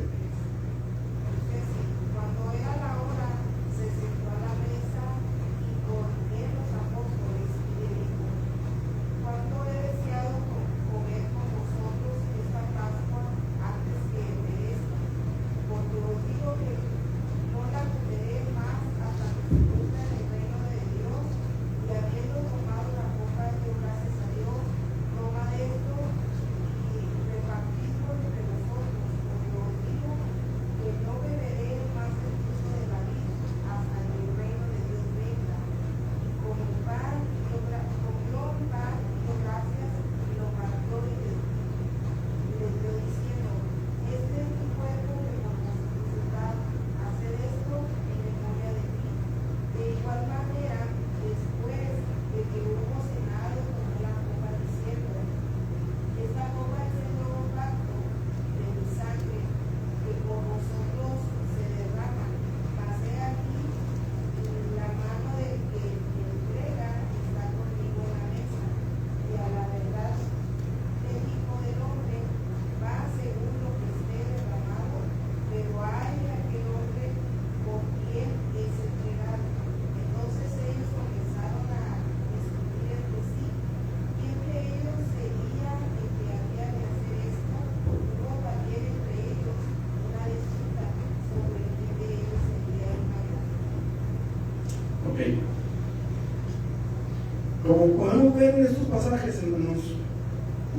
Como podemos ver en estos pasajes, hermanos,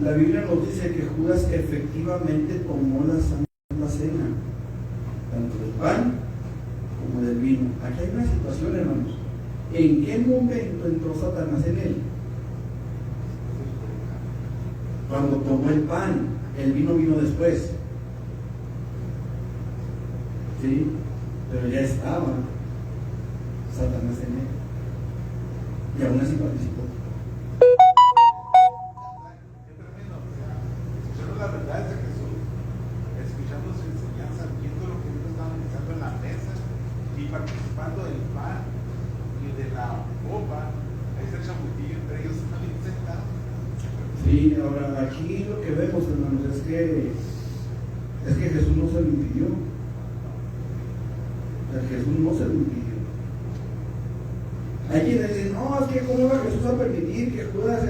la Biblia nos dice que Judas efectivamente tomó la Santa Cena, tanto del pan como del vino. Aquí hay una situación, hermanos. ¿En qué momento entró Satanás en él? Cuando tomó el pan, el vino vino después. ¿Sí? Pero ya estaba Satanás en él. Y aún así participó. Qué tremendo, o sea, escuchando la verdad de Jesús, escuchando su enseñanza, viendo lo que ellos estaban pensando en la mesa y participando del pan y de la copa, ahí está el chamutillo entre ellos, están bien sentados. Sí, ahora aquí lo que vemos, hermanos, es que Jesús no se lo impidió. O sea, Jesús no se lo impidió. Hay quienes dicen, no, es que cómo iba Jesús a permitir que Judas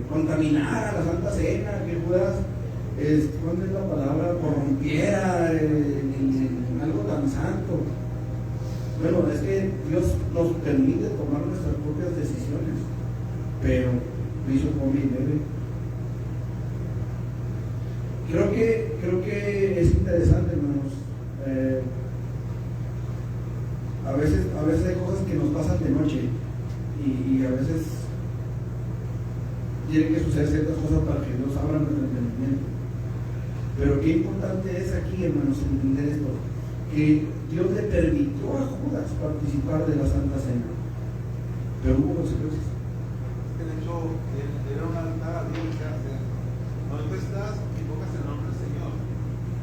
contaminara la Santa Cena, que Judas, ¿cuál es la palabra? Corrompiera algo tan santo. Bueno, es que Dios nos permite tomar nuestras propias decisiones, pero lo hizo por mi bebé. Creo que es interesante, hermanos. A veces hay cosas que nos pasan de noche y a veces tienen que suceder ciertas cosas para que Dios abra nuestro entendimiento. Pero qué importante es aquí, hermanos, entender esto, que Dios le permitió a Judas participar de la Santa Cena, pero hubo consecuencias. De hecho, era un altar a Dios, donde tú estás y pongas el nombre del Señor,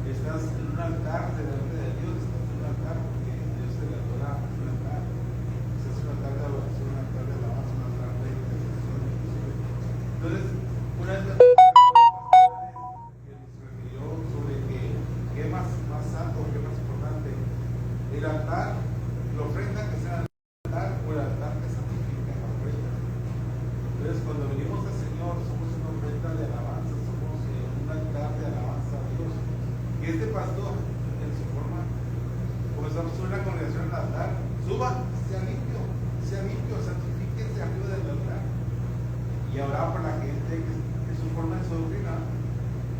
estás en un altar delante de Dios, estás en un altar porque Dios te la Torah, es un altar, es un altar de adoración, un altar de alabanza, un altar de intercesión. Entonces, una vez que nos refirió sobre qué más santo, qué más importante, el altar, la ofrenda que sea el altar o el altar que santifica la ofrenda. Entonces, cuando venimos al Señor, somos una ofrenda de alabanza, somos un altar de alabanza a Dios. Y este pastor, en su forma, comenzamos una congregación en el altar, suba, sea limpio, santifíquese arriba del altar. Y ahora por la gente que su forma de su doctrina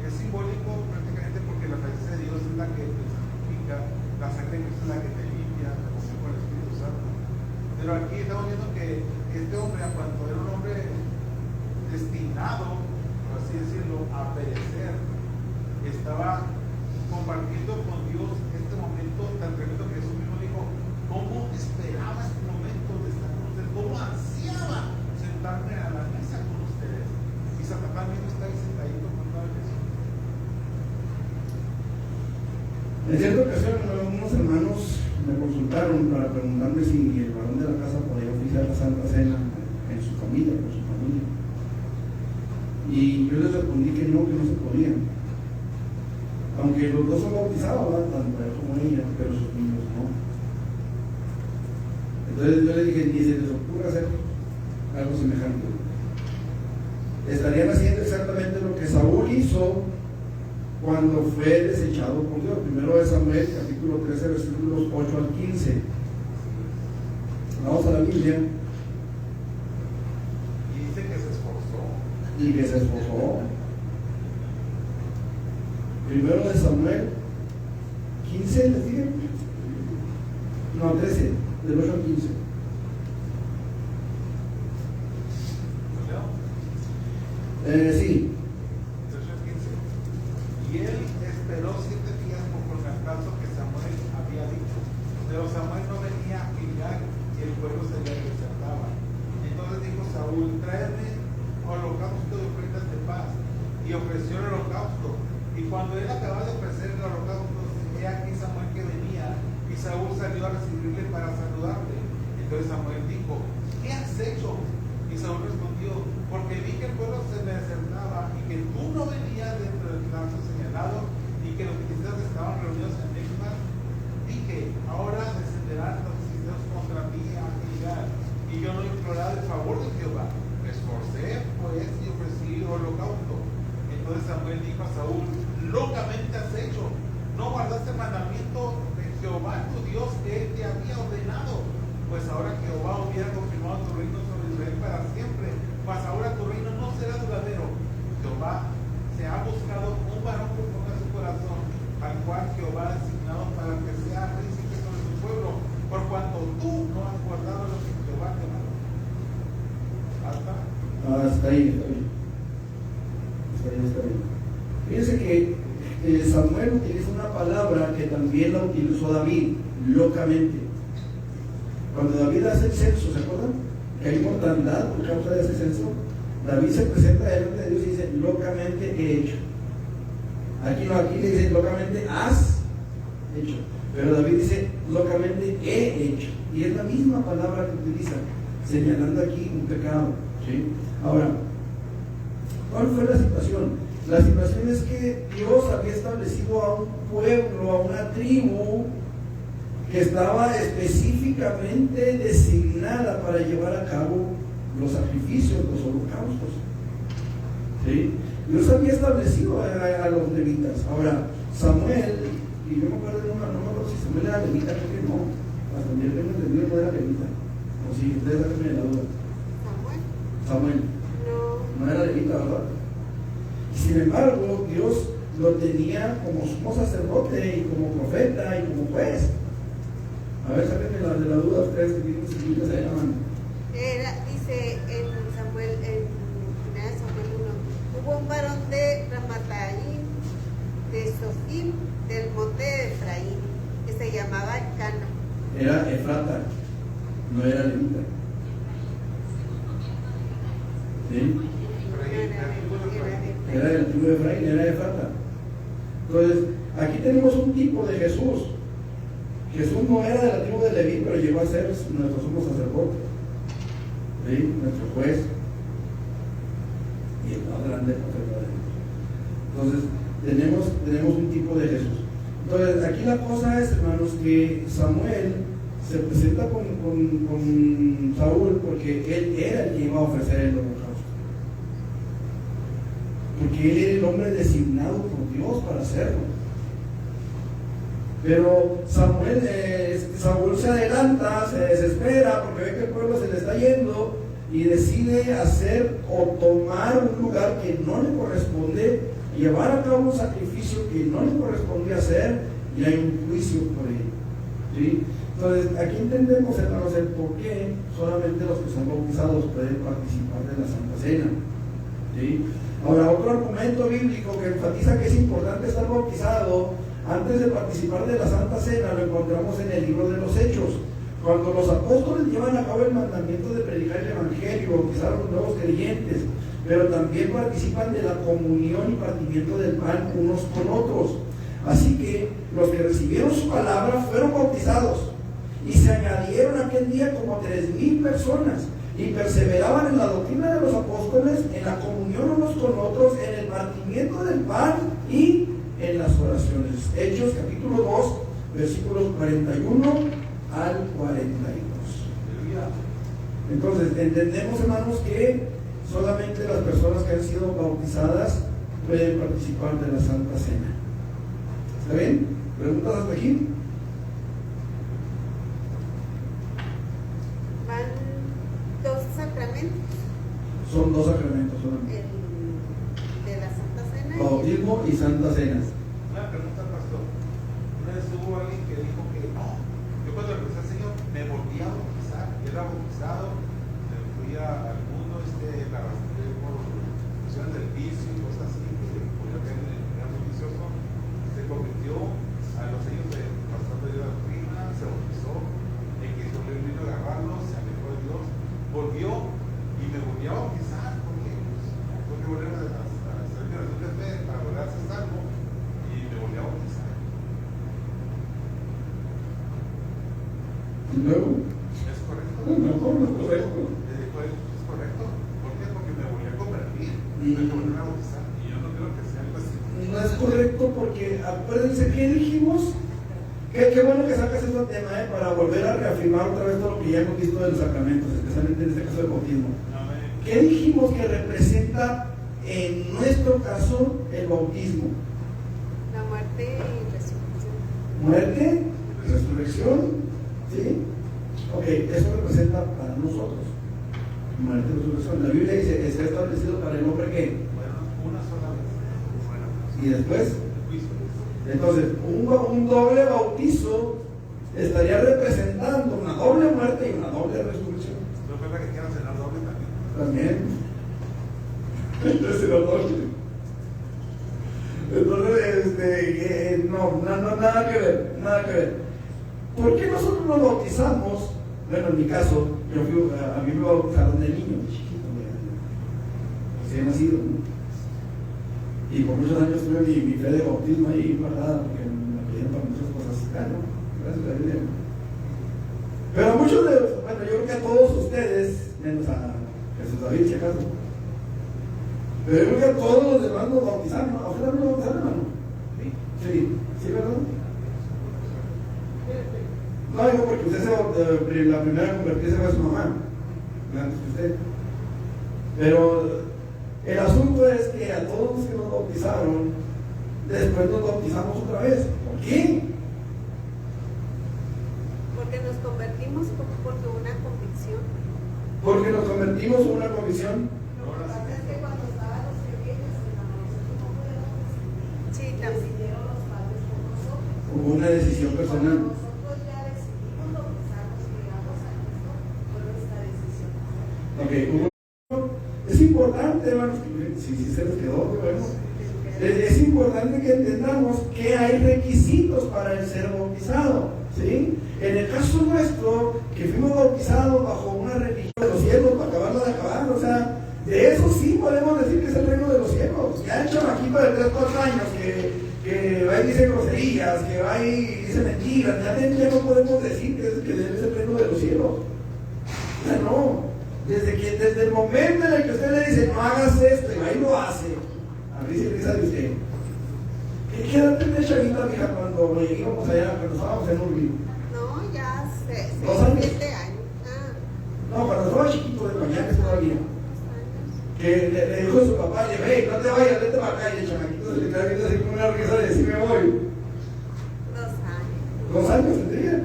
es simbólico prácticamente porque la presencia de Dios es la que te santifica, la sangre de Cristo es la que te limpia, te conviene con el Espíritu Santo. Pero aquí estamos viendo que este hombre, a cuanto era un hombre destinado, por así decirlo, a perecer, estaba compartiendo con Dios este momento tan tremendo que Jesús mismo dijo, cómo esperaba este momento de estar con ustedes, cómo ansiaba sentarme a la mesa con ustedes. Y Satanás mismo está ahí sentadito con todo Jesús. En cierta ocasión, unos unos hermanos me consultaron para preguntarme si el varón de la casa podía oficiar la Santa Cena en su familia, con su familia. Y yo les respondí que no se podía. Aunque los dos son bautizados, ¿verdad? Tanto él como ella, pero sus niños no. Entonces yo les dije, ni se les ocurra hacer algo semejante. Estarían haciendo exactamente lo que Saúl hizo cuando fue desechado por Dios. Primero de Samuel, capítulo 13, versículos 8 al 15. Vamos a la Biblia. Y dice que se esforzó. Y que se esforzó. Primero de Samuel 15, ¿les dije? No, 13, del 8 al 15. Sí. Y él esperó 7 días conforme al plazo que Samuel había dicho. Pero Samuel no venía a Gilgal y el pueblo se le desertaba. Entonces dijo Saúl, tráeme holocausto de ofrendas de paz. Y ofreció el holocausto. Y cuando él acababa de ofrecer el holocausto, he aquí Samuel que venía. Y Saúl salió a recibirle para saludarle. Entonces Samuel dijo, ¿qué has hecho? Y Saúl respondió, porque vi que el pueblo se me desertaba y que tú no venías dentro del plazo señalado y que los filisteos estaban reunidos en Micmas. Dije, ahora descenderán los filisteos contra mí a Gilgal, y yo no he implorado el favor de Jehová. Me esforcé pues y ofrecí holocausto. Entonces Samuel dijo a Saúl, locamente has hecho, no guardaste el mandamiento de Jehová tu Dios que él te había ordenado. Pues ahora Jehová hubiera confirmado tu reino sobre Israel para siempre, mas ahora tu reino no será duradero. Jehová se ha buscado un varón conforme a su corazón, al cual Jehová ha designado para que sea príncipe sobre su pueblo, por cuanto tú no has guardado lo que Jehová te mandó. Hasta ahí, está bien. Fíjense que Samuel utiliza una palabra que también la utilizó David, locamente. Cuando David hace el censo, ¿se acuerdan? Que hay mortandad por causa de ese censo. David se presenta delante de Dios y dice, locamente he hecho. Aquí no, aquí le dice, locamente has hecho. Pero David dice, locamente he hecho. Y es la misma palabra que utiliza, señalando aquí un pecado. ¿Sí? Ahora, ¿cuál fue la situación? La situación es que Dios había establecido a un pueblo, a una tribu, que estaba específicamente designada para llevar a cabo los sacrificios, los holocaustos. ¿Sí? Dios había establecido a los levitas. Ahora, Samuel, y yo me acuerdo, no me acuerdo si Samuel era levita, creo que no. Hasta donde yo tengo entendido no era levita. O si ustedes sáquenme la duda. Samuel. No era levita, ¿verdad? Sin embargo, Dios lo tenía como sumo sacerdote y como profeta y como juez. A ver, sáquenme la de la duda ustedes que tienen sus Biblias ahí en la mano. Dice en Samuel, en Samuel 1, hubo un varón de Ramathaim, de Sofim, del monte de Efraín, que se llamaba Elcana. Era Efrata, no era levita. ¿Sí? Era del tribu de Efraín, era Efrata. Entonces, aquí tenemos un tipo de Jesús. Jesús no era de la tribu de Leví, pero llegó a ser nuestro sumo sacerdote, ¿sí? Nuestro juez y el más grande entonces tenemos un tipo de Jesús. Entonces aquí la cosa es, hermanos, que Samuel se presenta con Saúl porque él era el que iba a ofrecer el holocausto, porque él era el hombre designado por Dios para hacerlo. Pero Saúl se adelanta, se desespera porque ve que el pueblo se le está yendo y decide hacer o tomar un lugar que no le corresponde, llevar a cabo un sacrificio que no le correspondía hacer, y hay un juicio por ello. ¿Sí? Entonces, aquí entendemos, hermanos, el por qué solamente los que son bautizados pueden participar de la Santa Cena. ¿Sí? Ahora, otro argumento bíblico que enfatiza que es importante estar bautizado antes de participar de la Santa Cena lo encontramos en el libro de los Hechos. Cuando los apóstoles llevan a cabo el mandamiento de predicar el Evangelio, bautizar a los nuevos creyentes, pero también participan de la comunión y partimiento del pan unos con otros. Así que los que recibieron su palabra fueron bautizados, y se añadieron aquel día como 3,000 personas, y perseveraban en la doctrina de los apóstoles, en la comunión unos con otros, en el partimiento del pan y en las oraciones. Hechos capítulo 2, versículos 41 al 42. Entonces, entendemos, hermanos, que solamente las personas que han sido bautizadas pueden participar de la Santa Cena. ¿Está bien? ¿Preguntas hasta aquí? Van 2 sacramentos. Son 2 sacramentos solamente. El de la Santa Cena. Bautismo y Santa Cena. Una pregunta, pastor. Una vez hubo alguien que dijo que no. Yo cuando regresé al Señor me volví a bautizar. Yo era bautizado, me fui al mundo, la arrastré por cuestiones del vicio y cosas así, que podía caer era muy vicioso. Se convirtió a los años de pastor de la doctrina, se bautizó, en que Dios vino a agarrarlo, se alejó de Dios, volvió y me volví a bautizar, porque tuve que volver a hacer mi oración de fe para volver a ser salvo, y me volví a bautizar. ¿Y luego? ¿Es correcto? No, no es correcto. ¿Es correcto? ¿Por qué? Porque me volví a convertir, me volví a bautizar, y yo no creo que sea algo así. No es correcto porque, acuérdense que dijimos, qué bueno que sacas este tema, para volver a reafirmar otra vez todo lo que ya hemos visto de los sacramentos, especialmente en este caso del bautismo. ¿Qué dijimos que representa en nuestro caso el bautismo? La muerte y resurrección. Muerte, resurrección, ¿sí? Ok, eso representa para nosotros. Muerte y resurrección. La Biblia dice, está establecido para el hombre que. Bueno, una sola vez. Bueno, Y después, el juicio. entonces, un doble bautizo estaría representando una doble muerte y una doble resurrección. ¿No es verdad que quieran cenar doble también? También. Entonces, los doble. Entonces, no, nada que ver, nada que ver. ¿Por qué nosotros nos bautizamos? Bueno, en mi caso, a mí me bautizaron de niño, chiquito, recién nacido, ¿no? Y por muchos años tuve mi fe de bautismo ahí guardada, porque me pidieron para muchas cosas. Claro, gracias a Dios. Pero muchos de, bueno, yo creo que a todos ustedes, menos a Jesús David, si acaso, pero yo creo que a todos los demás nos bautizaron, ¿no? ¿A usted también lo bautizaron, hermano? Sí, ¿verdad? No digo porque usted la primera convertirse fue su mamá, antes que usted. Pero el asunto es que a todos los que nos bautizaron, después nos bautizamos otra vez. ¿Por qué? Porque nos convertimos porque una convicción. Porque nos convertimos en una convicción. Lo que pasa es que cuando estaban los pequeños, nosotros no podíamos decidir. Sí, también. Decidieron los padres por nosotros. Hubo una decisión personal. Cuando nosotros ya decidimos bautizarnos y llegamos a Cristo, fue nuestra decisión. Ok, es importante, hermanos, si se les quedó, bueno, es importante que entendamos que hay requisitos para el ser bautizado, ¿sí? En el caso nuestro, que fuimos bautizados bajo una religión de los cielos, para acabarla de acabar, o sea, de eso sí podemos decir que es el reino de los cielos. Ya el chamaquito de 3, 4 años que va y dice groserías, que va y dice mentiras, ya no podemos decir que es el reino de los cielos. Ya no. Desde el momento en el que usted le dice no hagas esto y ahí lo hace, a risa y risa de usted. ¿Qué edad tenía Chavita, mija, cuando íbamos allá, cuando estábamos en Urbi? No, ya 2 años. 7 años. No, cuando estaba chiquito de pañales todavía. Que le dijo a su papá, no te vayas, vete para acá, y el chamaquito se le cae viendo así con una risa de decir me voy. 2 años. 2 años tendría.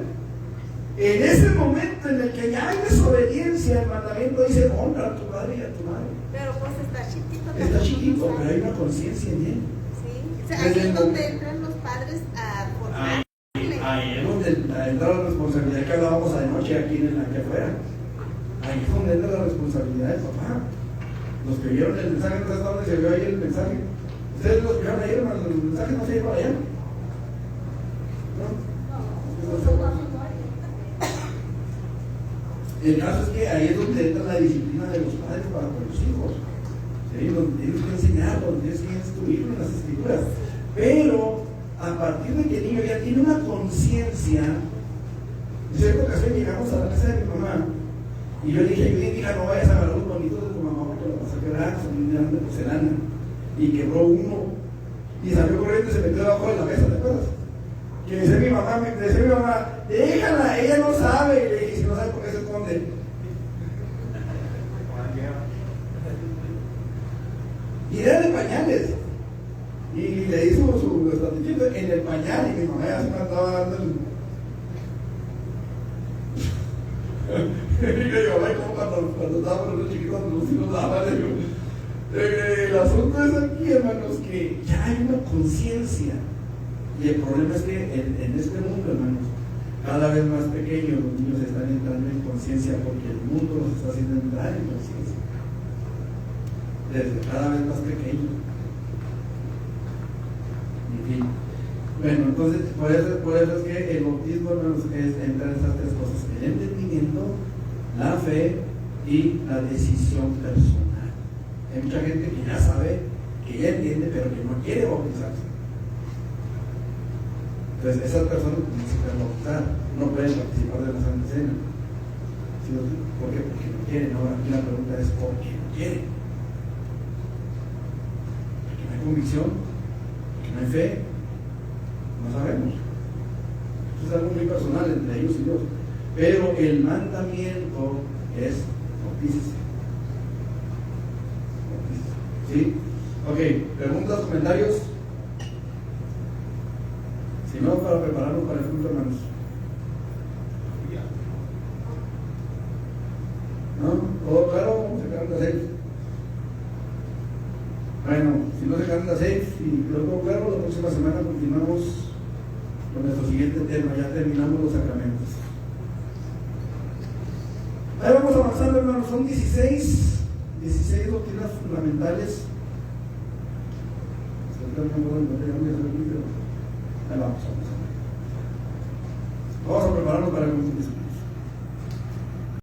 En ese momento en el que ya hay desobediencia, el mandamiento dice honra a tu padre y a tu madre. Pero pues está chiquito. Está chiquito, pero hay una conciencia en él. Sí. O sea, ahí es donde entran los padres a formarle. Ahí es donde entra la responsabilidad que hablábamos anoche aquí afuera. Ahí es donde entra la responsabilidad del papá. Los que vieron el mensaje, no sé dónde se vio ahí el mensaje. Ustedes los vieron ahí, hermano, el mensaje no se lleva allá. ¿No? El caso es que ahí es donde entra la disciplina de los padres para con los hijos. ¿Sí? Donde tienes que enseñarlos, donde tienes que instruirlos en las escrituras. Pero a partir de que el niño ya tiene una conciencia. En cierta ocasión llegamos a la casa de mi mamá y yo le dije, Judith, hija, no vayas a agarrar los bonitos de tu mamá porque lo vas a quebrar, son de porcelana. Y quebró uno y salió corriendo y se metió debajo de la mesa, ¿te acuerdas? Que decía mi mamá, déjala, ella no sabe. Y le dije, si no sabe por qué se esconde. Y era de pañales. Y le hizo su estatillito en el pañal y mi mamá ya se me andaba dando el... Y yo, como cuando estábamos los chiquitos, los hijos daban, el asunto es aquí, hermanos, que ya hay una conciencia. Y el problema es que en este mundo, hermanos, cada vez más pequeños los niños están entrando en conciencia porque el mundo los está haciendo entrar en conciencia. Desde cada vez más pequeños. En fin. Bueno, entonces, por eso es que el bautismo, hermanos, es entrar en esas tres cosas: el entendimiento, la fe y la decisión personal. Hay mucha gente que ya sabe, que ya entiende, pero que no quiere bautizarse. Entonces, esas personas necesitan bautizar, no pueden participar de la Santa Cena. ¿Sí? ¿Por qué? Porque no quieren. Ahora, aquí la pregunta es: ¿por qué no quieren? Porque no hay convicción, porque no hay fe, no sabemos. Esto es algo muy personal entre ellos y Dios. Pero el mandamiento es bautícese. ¿Sí? Ok, preguntas, comentarios. Si no, para prepararnos para el culto, hermanos. ¿No? ¿Todo claro? ¿Se quedan de 6? Bueno, si no se quedan de 6 y todo claro, la próxima semana continuamos con nuestro siguiente tema. Ya terminamos los sacramentos. Ahí vamos avanzando, hermanos. Son 16 doctrinas fundamentales. Ahí vamos a prepararnos para el culto.